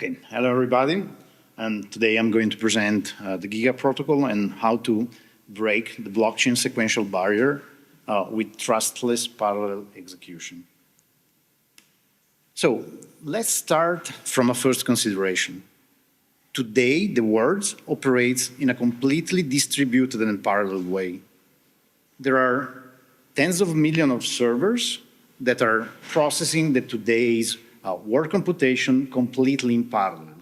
Okay, hello everybody. And today I'm going to present the GIGA protocol and how to break the blockchain sequential barrier with trustless parallel execution. So let's start from a first consideration. Today, the world operates in a completely distributed and parallel way. There are tens of millions of servers that are processing today's work computation completely in parallel.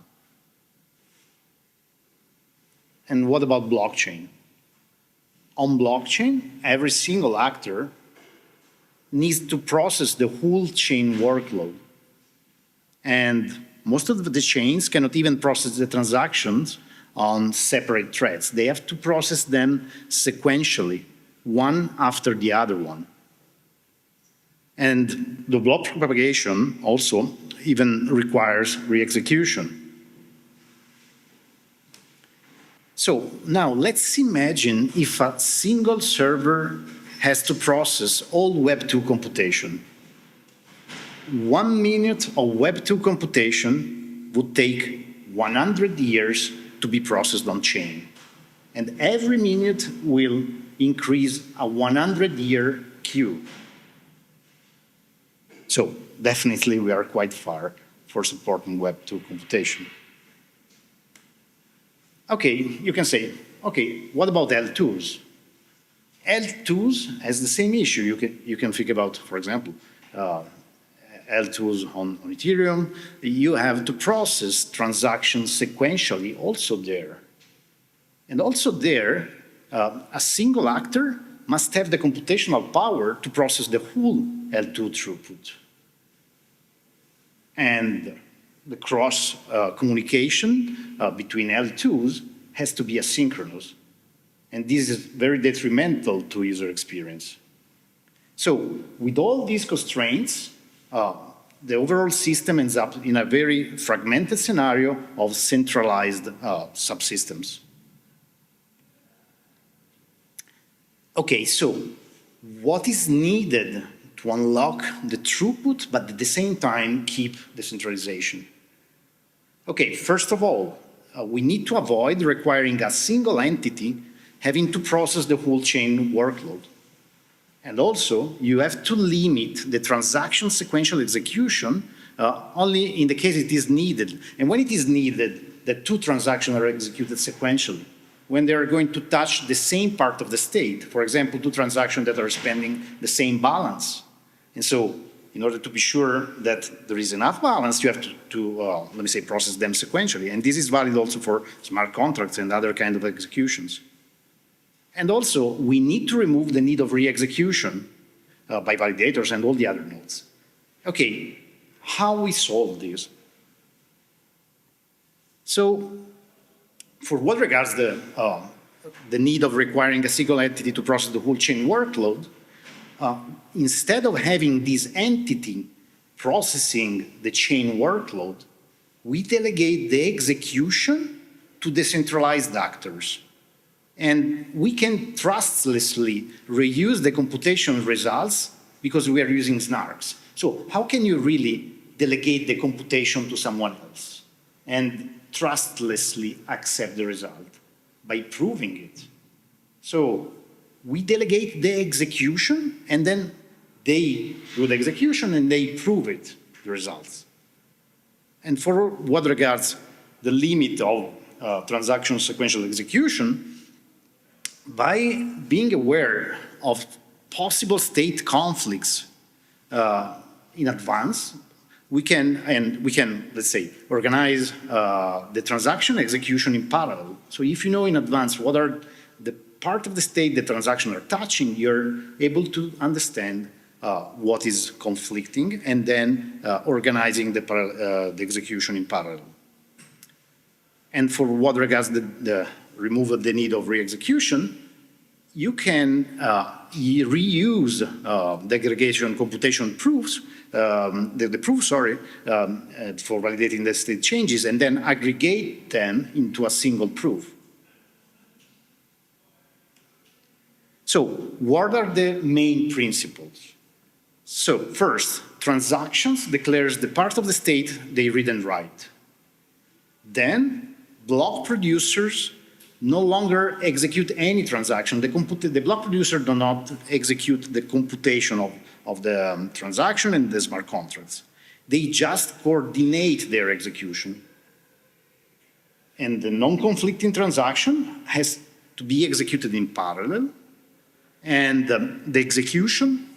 And what about blockchain? On blockchain, every single actor needs to process the whole chain workload. And most of the chains cannot even process the transactions on separate threads. They have to process them sequentially, one after the other one. And the block propagation also even requires re-execution. So now let's imagine if a single server has to process all Web 2 computation. 1 minute of Web 2 computation would take 100 years to be processed on chain. And every minute will increase a 100-year queue. So definitely we are quite far for supporting Web 2 computation. Okay, you can say, okay, what about L2s? L2s has the same issue. You can think about, for example, L2s on Ethereum. You have to process transactions sequentially also there. And also there, a single actor must have the computational power to process the whole L2 throughput. And the cross communication between L2s has to be asynchronous. And this is very detrimental to user experience. So with all these constraints, the overall system ends up in a very fragmented scenario of centralized subsystems. Okay, so what is needed to unlock the throughput, but at the same time keep decentralization? Okay, first of all, we need to avoid requiring a single entity having to process the whole chain workload. And also, you have to limit the transaction sequential execution only in the case it is needed. And when it is needed, the two transactions are executed sequentially. When they are going to touch the same part of the state, for example, two transactions that are spending the same balance. And so, in order to be sure that there is enough balance, you have to let me say, process them sequentially. And this is valid also for smart contracts and other kind of executions. And also, we need to remove the need of re-execution by validators and all the other nodes. Okay, how we solve this? So, for what regards the need of requiring a single entity to process the whole chain workload, instead of having this entity processing the chain workload, we delegate the execution to decentralized actors. And we can trustlessly reuse the computation results because we are using SNARKs. So how can you really delegate the computation to someone else and trustlessly accept the result? By proving it. So we delegate the execution, and then they do the execution and they prove it, the results. And for what regards the limit of transaction sequential execution, by being aware of possible state conflicts in advance, we can, let's say, organize the transaction execution in parallel. So if you know in advance what are the part of the state the transaction are touching, you're able to understand what is conflicting and then organizing the execution in parallel. And for what regards the removal of the need of re-execution, you can reuse the aggregation computation proofs, the proofs, sorry, for validating the state changes, and then aggregate them into a single proof. So what are the main principles? So first, transactions declares the part of the state they read and write. then block producers no longer execute any transaction. The block producer do not execute the computation of the transaction and the smart contracts. They just coordinate their execution. And the non-conflicting transaction has to be executed in parallel, and the execution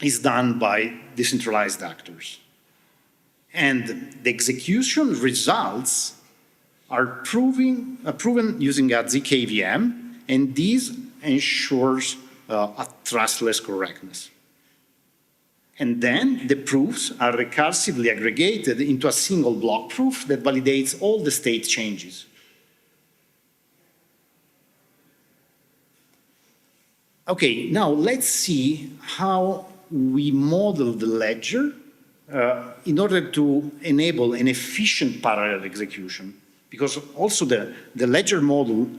is done by decentralized actors. And the execution results are proven using a ZK and this ensures a trustless correctness. And then the proofs are recursively aggregated into a single block proof that validates all the state changes. Okay, now let's see how we model the ledger in order to enable an efficient parallel execution. Because also the ledger model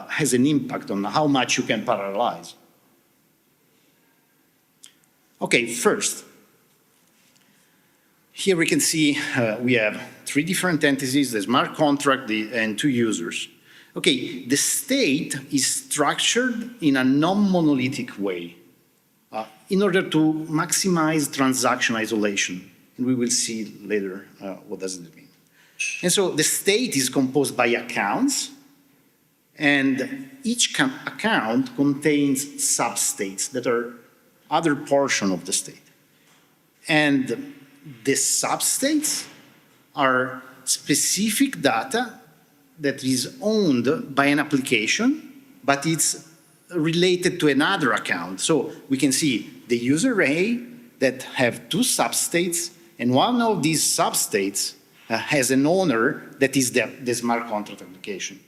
has an impact on how much you can parallelize. Okay, first, here we can see we have three different entities, the smart contract and two users. Okay, the state is structured in a non-monolithic way in order to maximize transaction isolation. And we will see later what does it mean. And so the state is composed by accounts, and each account contains substates that are other portion of the state. And the substates are specific data that is owned by an application, but it's related to another account. So we can see the user A that have two substates, and one of these substates has an owner that is the smart contract application.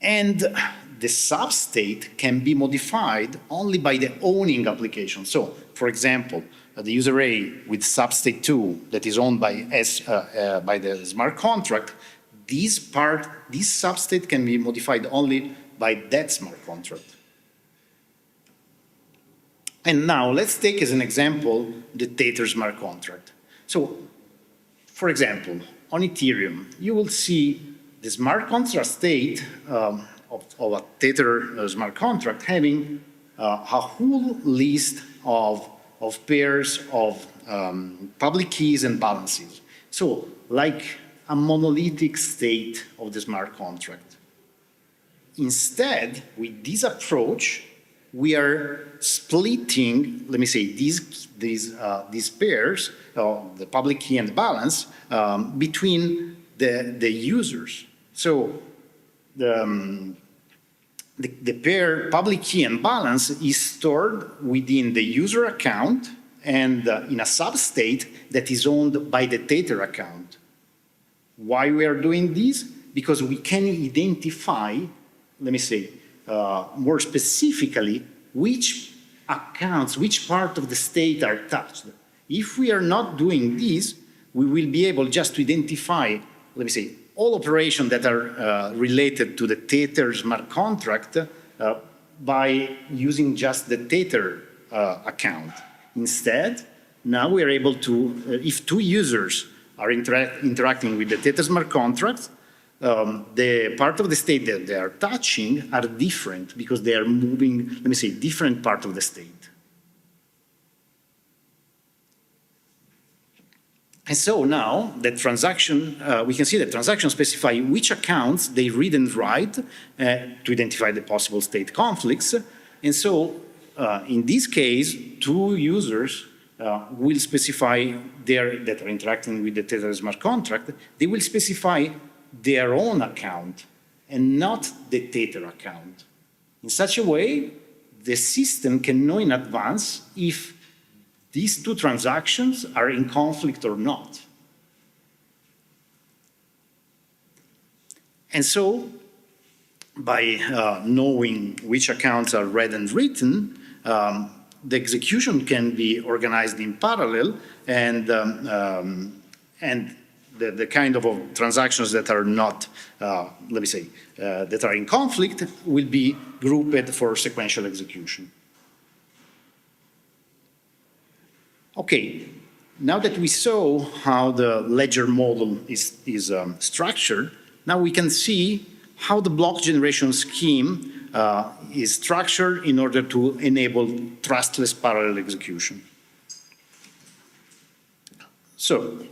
And the substate can be modified only by the owning application. So, for example, the user A with substate 2 that is owned by the smart contract, this substate can be modified only by that smart contract. And now let's take as an example the Tether smart contract. So, for example, on Ethereum, you will see the smart contract state of a Tether smart contract having a whole list of pairs of public keys and balances. So, like a monolithic state of the smart contract. Instead, with this approach, we are splitting, let me say, these pairs, the public key and the balance, between the users. So the pair public key and balance is stored within the user account and in a substate that is owned by the Tether account. Why we are doing this? Because we can identify, let me say, more specifically, which accounts, which part of the state are touched. If we are not doing this, we will be able just to identify, let me say, all operations that are related to the Tether smart contract by using just the Tether account. Instead, now we are able to, if two users are interacting with the Tether smart contract, the part of the state that they are touching are different because they are moving, let me say, different part of the state. And so now the transaction, we can see that transactions specify which accounts they read and write to identify the possible state conflicts. And so in this case, two users will specify that are interacting with the Tether smart contract, they will specify their own account and not the Tether account. In such a way, the system can know in advance if these two transactions are in conflict or not. And so, by knowing which accounts are read and written, the execution can be organized in parallel, and the kind of transactions that are not, let me say, that are in conflict will be grouped for sequential execution. Okay, Now that we saw how the ledger model is structured, now we can see how the block generation scheme is structured in order to enable trustless parallel execution. So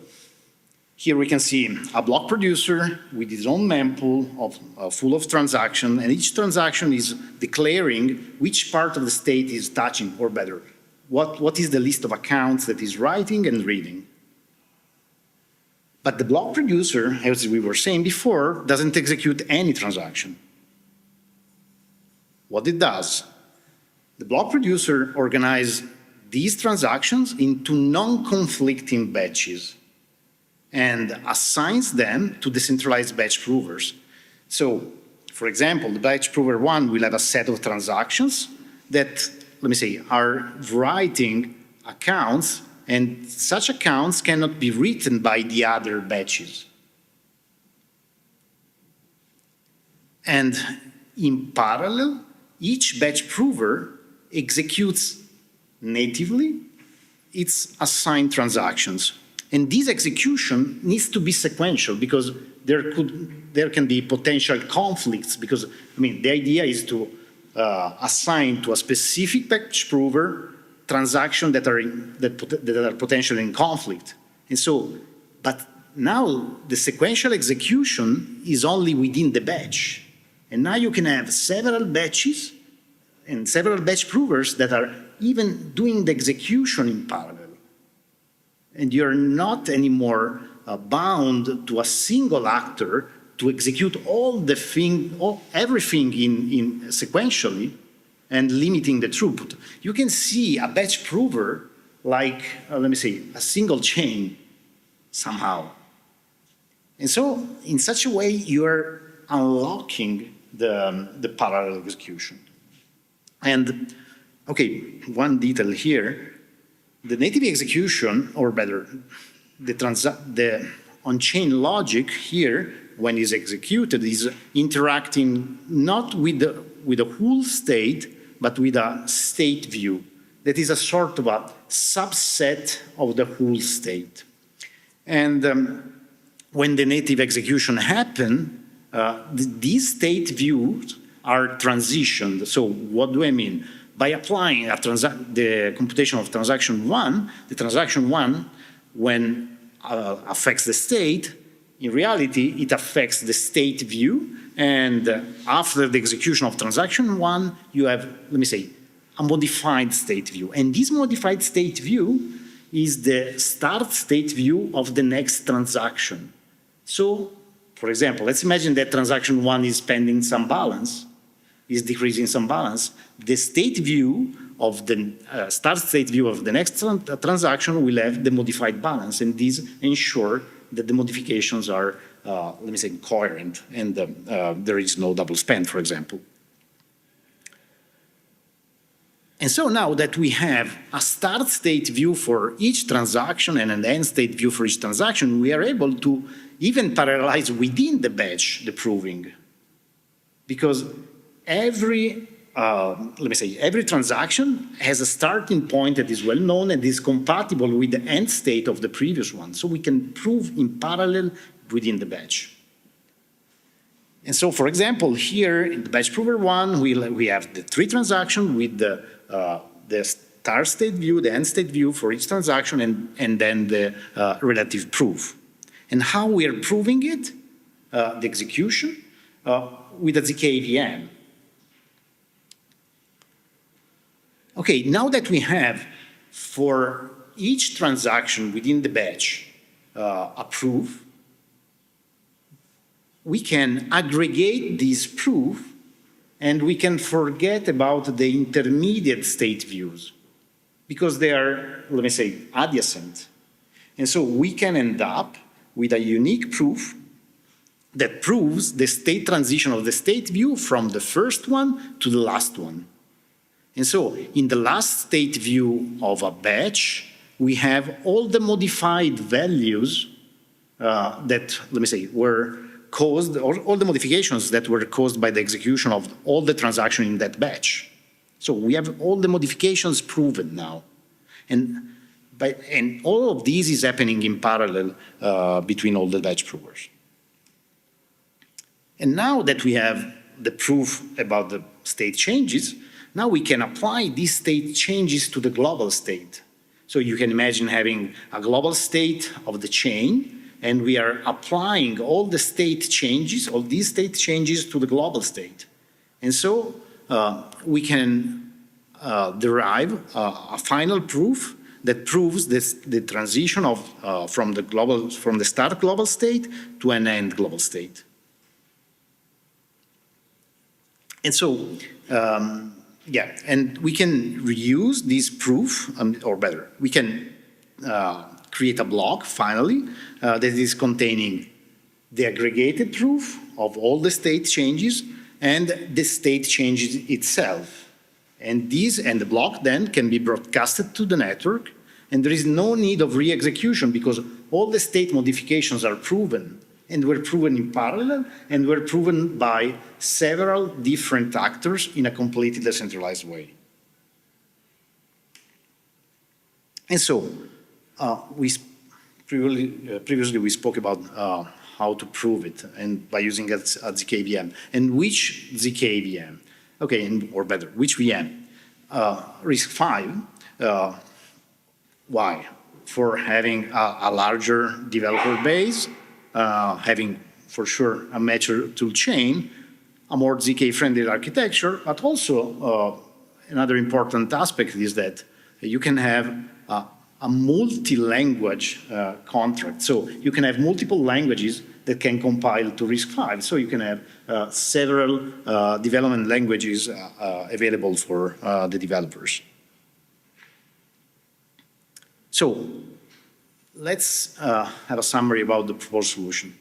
here we can see a block producer with its own mempool full of transactions, and each transaction is declaring which part of the state is touching, or better, what is the list of accounts that is writing and reading. But the block producer, as we were saying before, doesn't execute any transaction. What it does, the block producer organizes these transactions into non-conflicting batches and assigns them to decentralized batch provers. So, for example, the batch prover 1 will have a set of transactions that, let me say, are writing accounts, and such accounts cannot be written by the other batches. And in parallel, each batch prover executes natively its assigned transactions. And this execution needs to be sequential because there can be potential conflicts, because, I mean, the idea is to assign to a specific batch prover transactions that are potentially in conflict. And so, but now the sequential execution is only within the batch. And now you can have several batches and several batch provers that are even doing the execution in parallel. And you're not anymore bound to a single actor to execute everything in sequentially and limiting the throughput. You can see a batch prover like, let me say, a single chain somehow. And so, in such a way, you're unlocking the parallel execution. And, okay, one detail here. The native execution, or better, the on-chain logic here, when it's executed, is interacting not with the whole state, but with a state view. That is a sort of a subset of the whole state. And when the native execution happens, these state views are transitioned. So what do I mean? By applying the computation of transaction 1, the transaction 1, when affects the state, in reality, it affects the state view, and after the execution of transaction 1, you have, let me say, a modified state view. And this modified state view is the start state view of the next transaction. So, for example, let's imagine that transaction 1 is spending some balance, is decreasing some balance. The state view of the start state view of the next transaction will have the modified balance, and these ensure that the modifications are, let me say, coherent, and there is no double spend, for example. And so now that we have a start state view for each transaction and an end state view for each transaction, we are able to even parallelize within the batch the proving. Because every transaction has a starting point that is well known and is compatible with the end state of the previous one. So we can prove in parallel within the batch. And so, for example, here in the batch prover 1, we have the 3 transactions with the start state view, the end state view for each transaction, and then the relative proof. And how we are proving it, the execution, with a ZK13. Okay, now that we have for each transaction within the batch a proof, we can aggregate this proof and we can forget about the intermediate state views because they are, let me say, adjacent. And so we can end up with a unique proof that proves the state transition of the state view from the first one to the last one. And so in the last state view of a batch, we have all the modified values that, let me say, were caused, or all the modifications that were caused by the execution of all the transactions in that batch. So we have all the modifications proven now. And And all of this is happening in parallel between all the batch provers. And now that we have the proof about the state changes, now we can apply these state changes to the global state. So you can imagine having a global state of the chain, and we are applying all the state changes, all these state changes to the global state. And so we can derive a final proof that proves the transition of, from the start global state to an end global state. And so, yeah, and we can reuse this proof, or better, we can create a block, finally, that is containing the aggregated proof of all the state changes and the state changes itself. And the block then can be broadcasted to the network, and there is no need of re-execution because all the state modifications are proven, and were proven in parallel, and were proven by several different actors in a completely decentralized way. And so, previously we spoke about how to prove it, and by using a ZK VM. And which ZK VM? Okay, or better, which VM? RISC-V. Why? For having a larger developer base, having for sure a mature tool chain, a more ZK-friendly architecture, but also another important aspect is that you can have a multi-language contract. So you can have multiple languages that can compile to RISC-V. So you can have several development languages available for the developers. So let's have a summary about the proposed solution.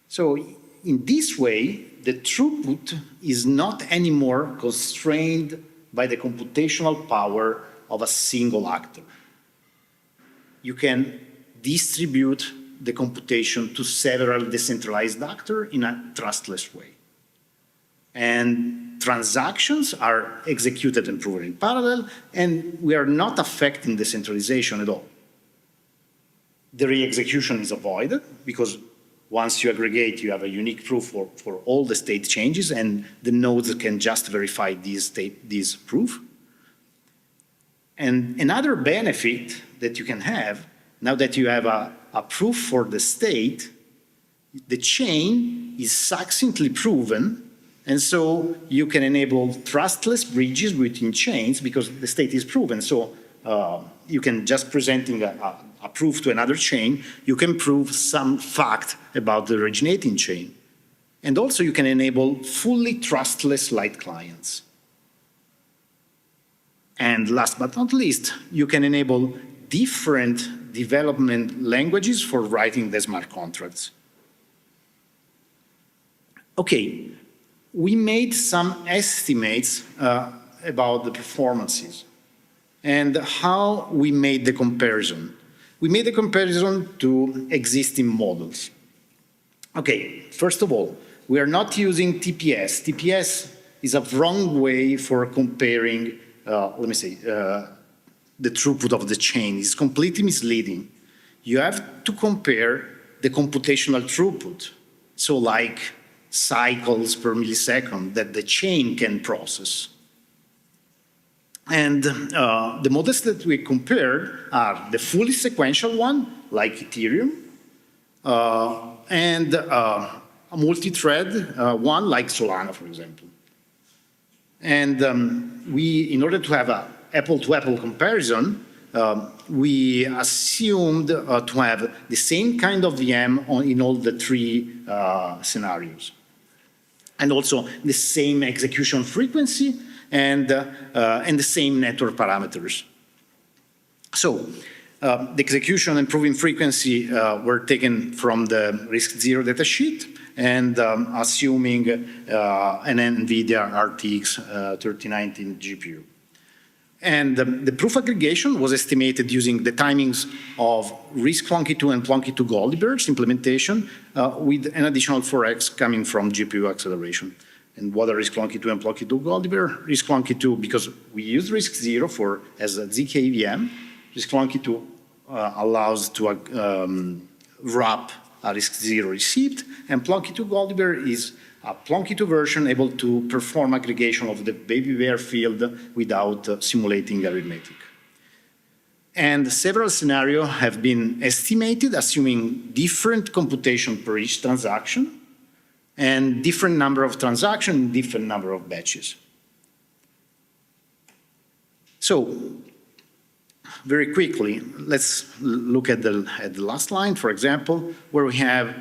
So in this way, the throughput is not anymore constrained by the computational power of a single actor. You can distribute the computation to several decentralized actors in a trustless way. And transactions are executed and proven in parallel, and we are not affecting decentralization at all. The re-execution is avoided because once you aggregate, you have a unique proof for all the state changes, and the nodes can just verify this proof. And another benefit that you can have, now that you have a proof for the state, the chain is succinctly proven, and so you can enable trustless bridges between chains because the state is proven. So you can just presenting a proof to another chain, you can prove some fact about the originating chain. And also you can enable fully trustless light clients. And last but not least, you can enable different development languages for writing the smart contracts. Okay, we made some estimates about the performances and how we made the comparison. We made a comparison to existing models. Okay, first of all, we are not using TPS. TPS is a wrong way for comparing, let me say, the throughput of the chain. It's completely misleading. You have to compare the computational throughput, so like cycles per millisecond that the chain can process. And the models that we compared are the fully sequential one, like Ethereum, and a multi-thread one, like Solana, for example. And in order to have an apple-to-apple comparison, we assumed to have the same kind of VM in all the three scenarios. And also the same execution frequency and the same network parameters. So the execution and proving frequency were taken from the RISC-0 datasheet and assuming an NVIDIA RTX 3090 GPU. And the proof aggregation was estimated using the timings of RISC-Plonky2 and Plonky2 Goldilbergs implementation with an additional 4x coming from GPU acceleration. And what are RISC-Plonky2 and Plonky2 Goldilberg? RISC-Plonky2, because we use RISC-0 as a ZK VM, RISC-Plonky2 allows to wrap a RISC-0 receipt, and Plonky2 Goldbear is a Plonky2 version able to perform aggregation of the baby bear field without simulating arithmetic. And several scenarios have been estimated, assuming different computation per each transaction, and different number of transactions, different number of batches. So, very quickly, let's look at the last line, for example, where we have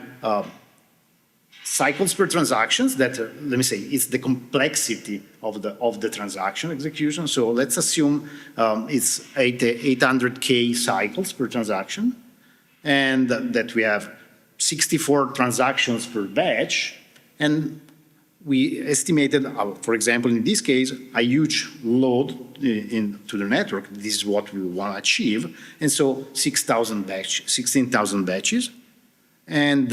cycles per transactions that, let me say, it's the complexity of the transaction execution. So let's assume it's 800K cycles per transaction, and that we have 64 transactions per batch, and we estimated, for example, in this case, a huge load into the network. This is what we want to achieve. And so 16,000 batches. And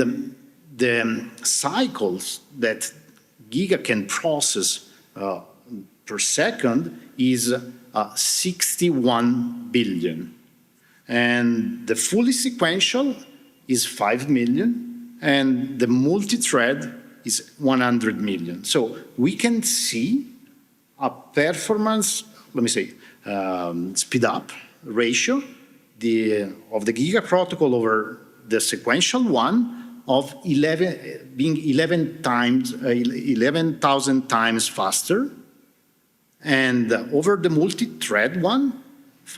the cycles that GIGA can process per second is 61 billion. And the fully sequential is 5 million, and the multi-thread is 100 million. So we can see a performance, let me say, speed up ratio of the GIGA protocol over the sequential one of 11,000 times faster, and over the multi-thread one,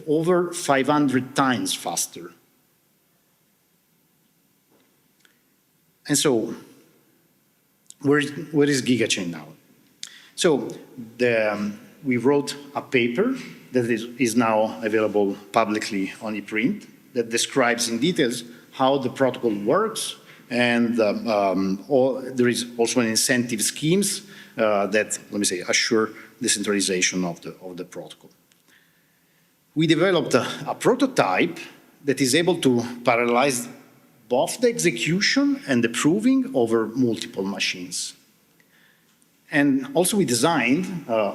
over 500 times faster. And so, where is Gigachain now? So we wrote a paper that is now available publicly on ePrint that describes in details how the protocol works, and there is also an incentive schemes that, let me say, assure decentralization of the protocol. We developed a prototype that is able to parallelize both the execution and the proving over multiple machines. And also we designed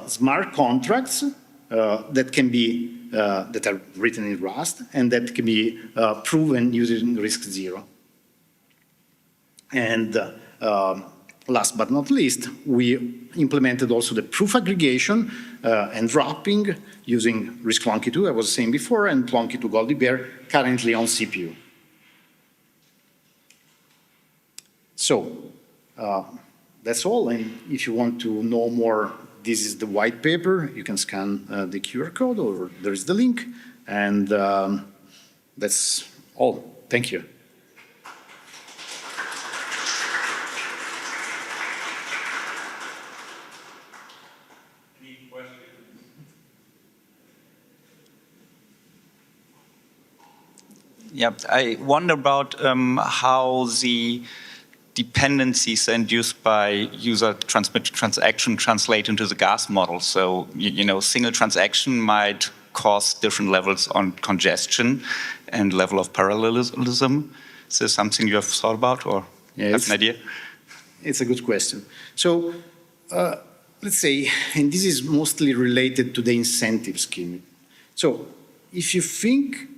smart contracts that can be, that are written in Rust and that can be proven using RISC-0. And last but not least, we implemented also the proof aggregation and wrapping using RISC-Plonky2, I was saying before, and Plonky2 Goldbear currently on CPU. So that's all, and if you want to know more, this is the white paper. You can scan the QR code, or there's the link, and that's all. Thank you. Any questions? Yeah, I wonder about how the dependencies induced by user transmitted transaction translate into the gas model. So, you know, single transaction might cause different levels on congestion and level of parallelism. Is this something you have thought about, or have an idea? It's a good question. So, let's say, and this is mostly related to the incentive scheme. So, if you think,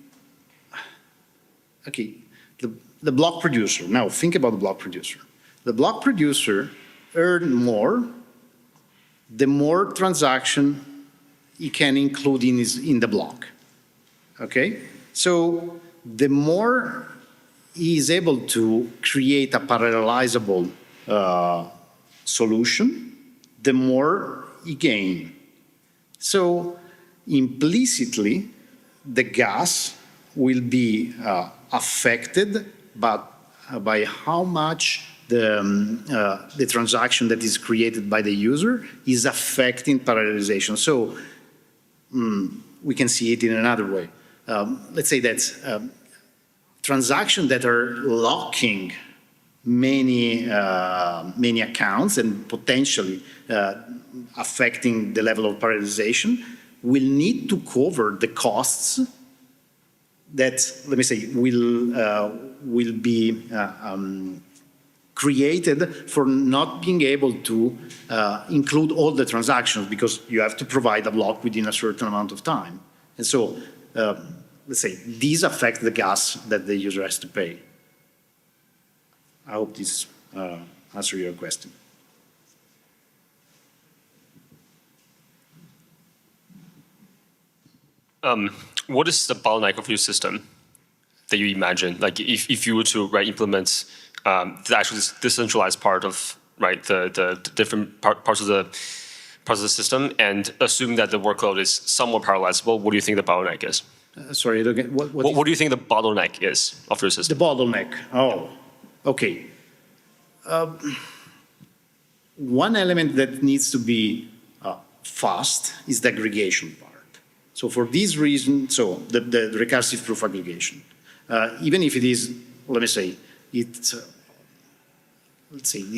okay, the block producer, now think about the block producer. The block producer earns more the more transaction he can include in the block, okay? So the more he is able to create a parallelizable solution, the more he gains. So implicitly, the gas will be affected by how much the transaction that is created by the user is affecting parallelization. So we can see it in another way. Let's say that transactions that are locking many accounts and potentially affecting the level of parallelization will need to cover the costs that, let me say, will be created for not being able to include all the transactions, because you have to provide a block within a certain amount of time. And so let's say, these affect the gas that the user has to pay. I hope this answers your question. What is the bottleneck of your system that you imagine? Like if you were to implement the actual decentralized part of the different parts of the system, and assume that the workload is somewhat parallelizable, what do you think the bottleneck is? Sorry, what do you think the bottleneck is of your system? The bottleneck. Oh, okay. One element that needs to be fast is the aggregation part. So for this reason, so the recursive proof aggregation, even if it is, let me say, it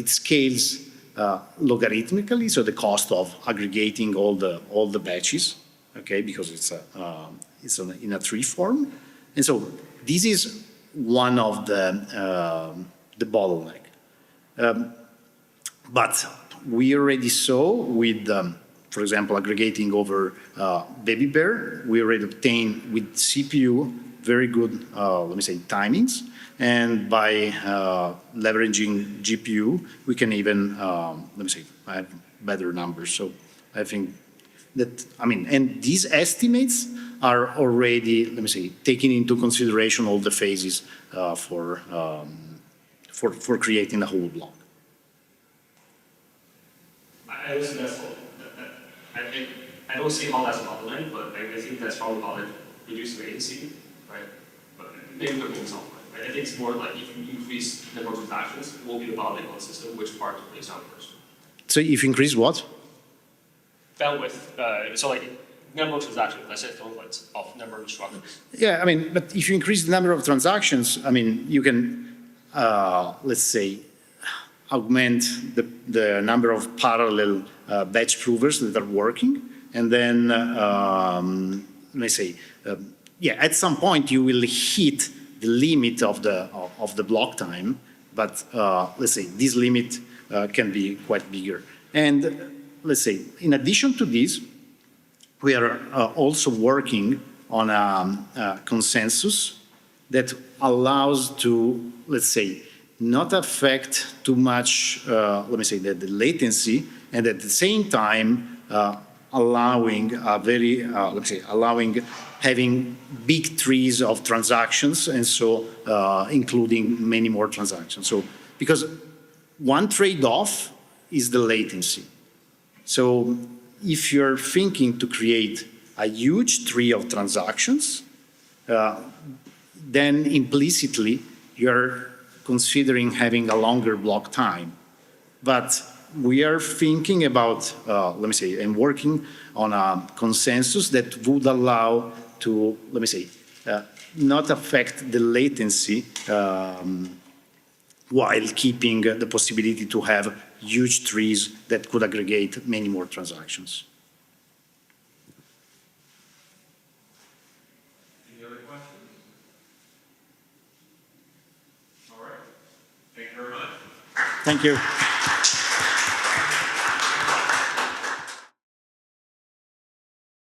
scales logarithmically, so the cost of aggregating all the batches, okay, because it's in a tree form, and so this is one of the bottleneck. But we already saw with, for example, aggregating over Baby Bear, we already obtained with CPU very good, let me say, timings. And by leveraging GPU, we can even, let me say, have better numbers. So I think that, I mean, and these estimates are already, let me say, taking into consideration all the phases for creating a whole block. I listen to that. I don't see how that's a bottleneck, but I think that's probably how it reduces latency, right? But maybe we're doing something, right? I think it's more like if you increase the number of transactions, it will be the bottleneck on the system, which part to place down first. So if you increase what? Bandwidth. So like number of transactions, let's say equivalent of number of instructions. Yeah, I mean, but if you increase the number of transactions, I mean, you can, let's say, augment the number of parallel batch provers that are working, and then, let me say, yeah, at some point you will hit the limit of the block time, but let's say this limit can be quite bigger. And let's say, in addition to this, we are also working on a consensus that allows to, let's say, not affect too much, let me say, the latency, and at the same time allowing a very, let's say, allowing having big trees of transactions, and so including many more transactions. So because one trade-off is the latency. So if you're thinking to create a huge tree of transactions, then implicitly you're considering having a longer block time. But we are thinking about, let me say, and working on a consensus that would allow to, let me say, not affect the latency while keeping the possibility to have huge trees that could aggregate many more transactions. Any other questions? All right. Thank you very much. Thank you.